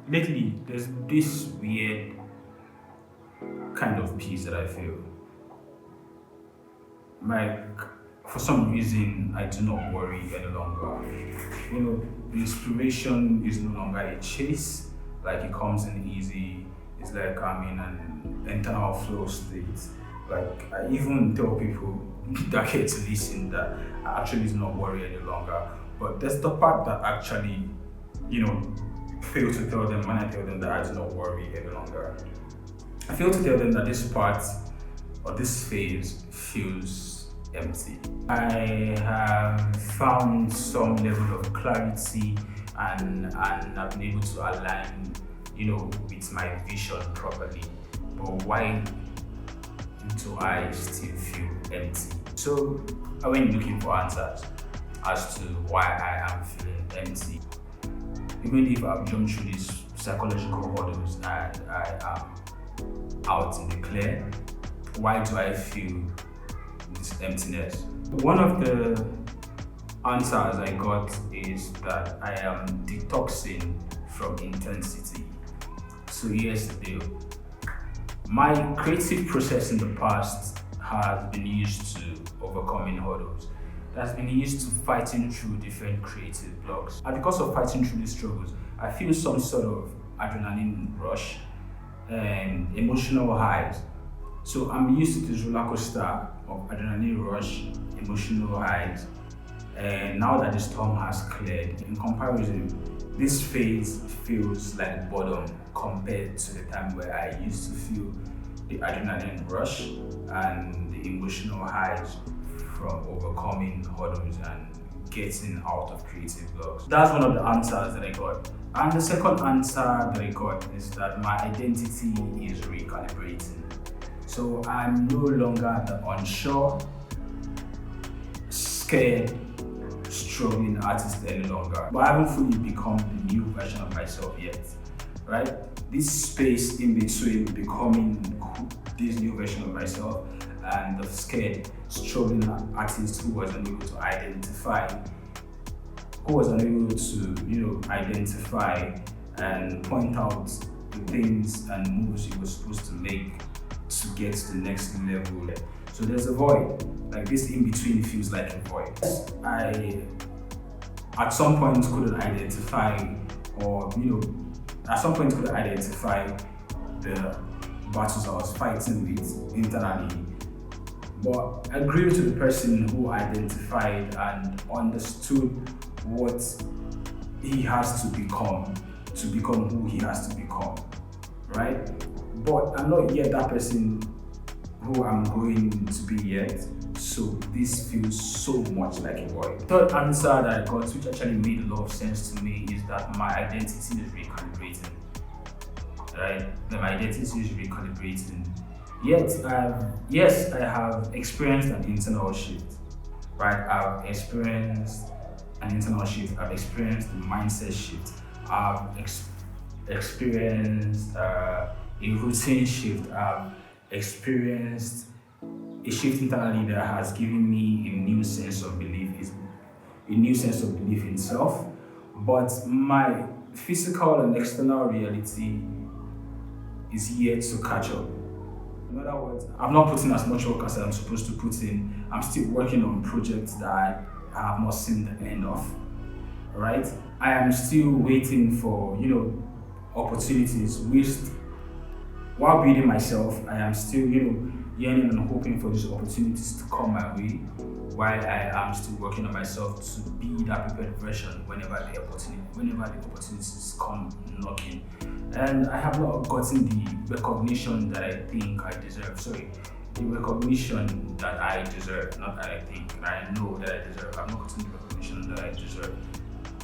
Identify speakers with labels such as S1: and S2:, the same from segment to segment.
S1: Lately, there's this weird kind of peace that I feel. Like, for some reason, I do not worry any longer. The inspiration is no longer a chase, like it comes in easy. It's like I'm in an internal flow state. Like, I even tell people that get to listen that I actually do not worry any longer. But there's the part that actually, you know, fail to tell them when I tell them that I do not worry any longer. I fail to tell them that this part or this phase feels empty. I have found some level of clarity and I've been able to align, with my vision properly. But why do I still feel empty? So I went looking for answers as to why I am feeling empty. Even if I've jumped through these psychological hurdles and I am out in the clear, why do I feel this emptiness? One of the answers I got is that I am detoxing from intensity. So here's the deal. My creative process in the past has been used to overcoming hurdles. It has been used to fighting through different creative blocks. And because of fighting through these struggles, I feel some sort of adrenaline rush and emotional highs. So I'm used to this roller coaster of adrenaline rush, emotional highs. And now that the storm has cleared, in comparison, this phase feels like bottom compared to the time where I used to feel the adrenaline rush and the emotional highs from overcoming hurdles and getting out of creative blocks. That's one of the answers that I got. And the second answer that I got is that my identity is recalibrating. So I'm no longer the unsure, scared, struggling artist any longer. But I haven't fully become the new version of myself yet, right? This space in between becoming this new version of myself and the scared, struggling artist who was unable to identify, identify and point out the things and moves he was supposed to make to get to the next level. So there's a void. Like this in between feels like a void. I at some point couldn't identify the battles I was fighting with internally. But I grew to the person who identified and understood what he has to become who he has to become, right? But I'm not yet that person who I'm going to be yet. So this feels so much like a void. Third answer that I got, which actually made a lot of sense to me, is that my identity is recalibrating. Right? That my identity is recalibrating. Yet, I have experienced an internal shift. Right? I've experienced an internal shift. I've experienced a mindset shift. I've experienced a routine shift. I've experienced a shift internally that has given me a new sense of belief in self. But my physical and external reality is yet to catch up. In other words, I'm not putting as much work as I'm supposed to put in. I'm still working on projects that I have not seen the end of. Right? I am still waiting for, opportunities. While building myself, I am still, yearning and hoping for these opportunities to come my way, while I am still working on myself to be that prepared version whenever the opportunities come knocking. And I have not gotten the recognition that I think I deserve. The recognition that I deserve, not that I think, that I know that I deserve. I've not gotten the recognition that I deserve.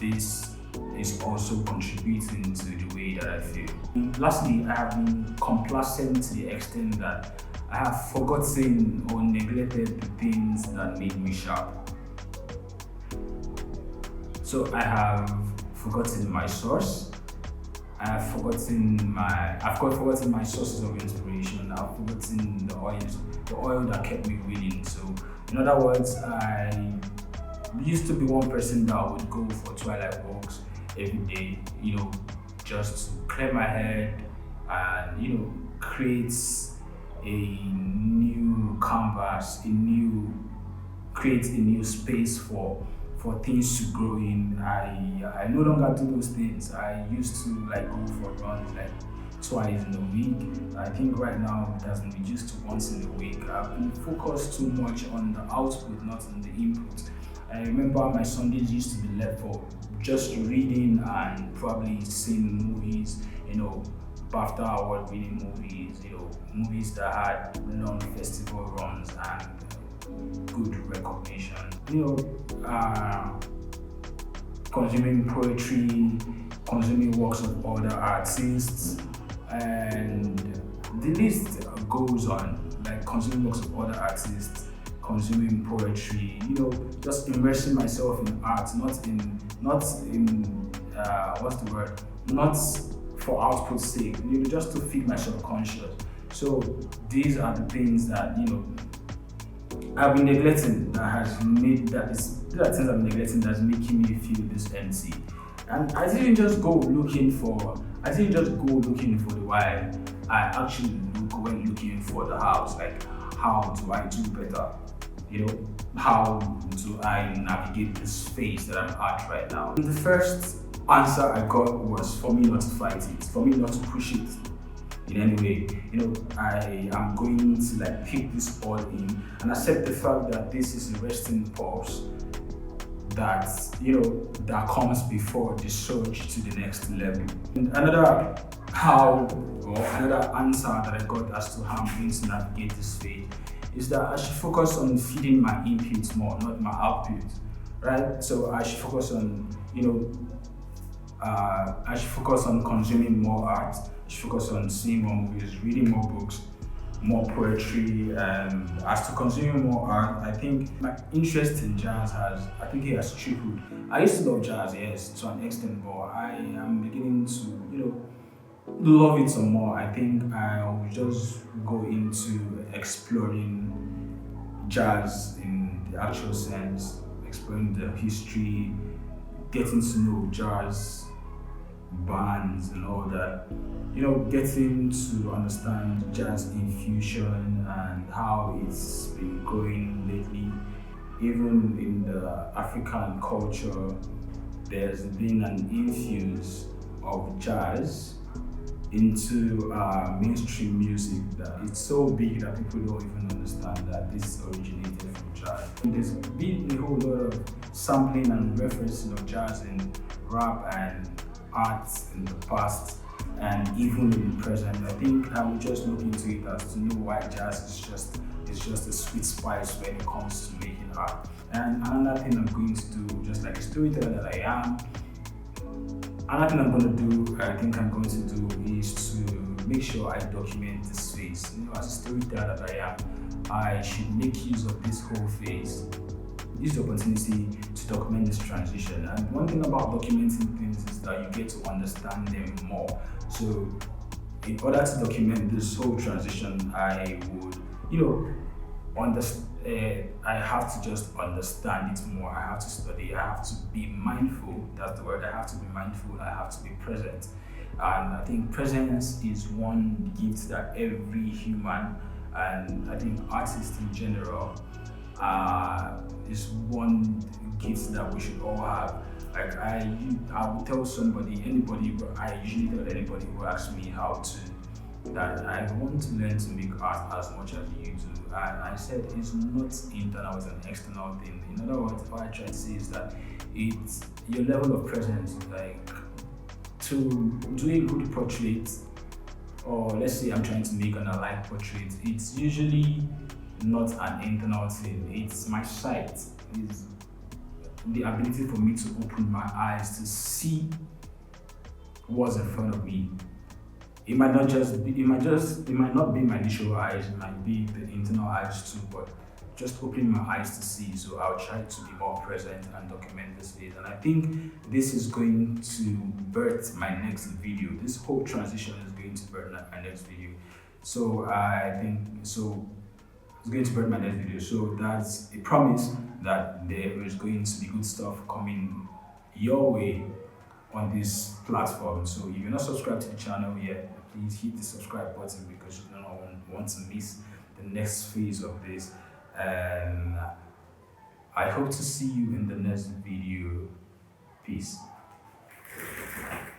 S1: This is also contributing to the way that I feel. Lastly, I have been complacent to the extent that I have forgotten or neglected the things that made me sharp. So I have forgotten my source. I've forgotten my sources of inspiration. I've forgotten the oil that kept me winning. So in other words, I used to be one person that would go for twilight walks every day, just to clear my head and create a new canvas, create a new space for things to grow in. I no longer do those things. I used to like go for runs like twice in a week. I think right now it has been reduced to once in a week. I've been focused too much on the output, not on the input. I remember my Sundays used to be left for just reading and probably seeing movies, BAFTA award winning movies, movies that had long festival runs and good recognition. Consuming poetry, consuming works of other artists, and the list goes on. Like consuming works of other artists, consuming poetry, just immersing myself in art, not in what's the word? Not for output's sake, just to feed my subconscious. So these are the things that I've been neglecting these are things I've been neglecting that's making me feel this empty. And I didn't just go looking for the why. I actually went looking for the house. Like, how do I do better? How do I navigate this phase that I'm at right now? And the first answer I got was for me not to fight it, for me not to push it in any way. I am going to like take this all in and accept the fact that this is a resting pause that that comes before the surge to the next level. And another answer that I got as to how I'm going to navigate this phase is that I should focus on feeding my inputs more, not my output. Right? So I should focus on consuming more art. I should focus on seeing more movies, reading more books, more poetry. As to consuming more art, I think my interest in jazz has tripled. I used to love jazz, yes, to an extent, but I am beginning to, love it some more. I think I'll just go into exploring jazz in the actual sense, exploring the history, getting to know jazz bands and all that, getting to understand jazz infusion and how it's been growing lately. Even in the African culture, there's been an infuse of jazz into mainstream music that it's so big that people don't even understand that this originated from jazz. And there's been a whole lot of sampling and referencing of jazz in rap and art in the past and even in the present. I think I will just look into it as to know why jazz is just a sweet spice when it comes to making art. And another thing I'm going to do, just like a storyteller that I am, another thing I think I'm going to do is to make sure I document this phase. As a storyteller that I am, I should make use of this whole phase, use the opportunity to document this transition. And one thing about documenting things is that you get to understand them more. So in order to document this whole transition, I would, I have to just understand it more. I have to study. I have to be mindful. That's the word. I have to be mindful. I have to be present. And I think presence is one gift that every human, and I think artists in general, is one gift that we should all have. Like I will tell I usually tell anybody who asks me how to, that I want to learn to make art as much as you do. And I said it's not internal, it's an external thing. In other words, what I try to say is that it's your level of presence, like to do a good portrait, or let's say I'm trying to make an alike portrait, it's usually not an internal thing. It's my sight, it's the ability for me to open my eyes to see what's in front of me. It might not be my literal eyes, it might be the internal eyes too, but just opening my eyes to see. So I'll try to be more present and document this phase. And I think this is going to birth my next video. This whole transition is going to birth my next video. So I think it's going to birth my next video. So that's a promise that there is going to be good stuff coming your way on this platform. So if you're not subscribed to the channel yet, please hit the subscribe button because you do not want to miss the next phase of this. And I hope to see you in the next video. Peace.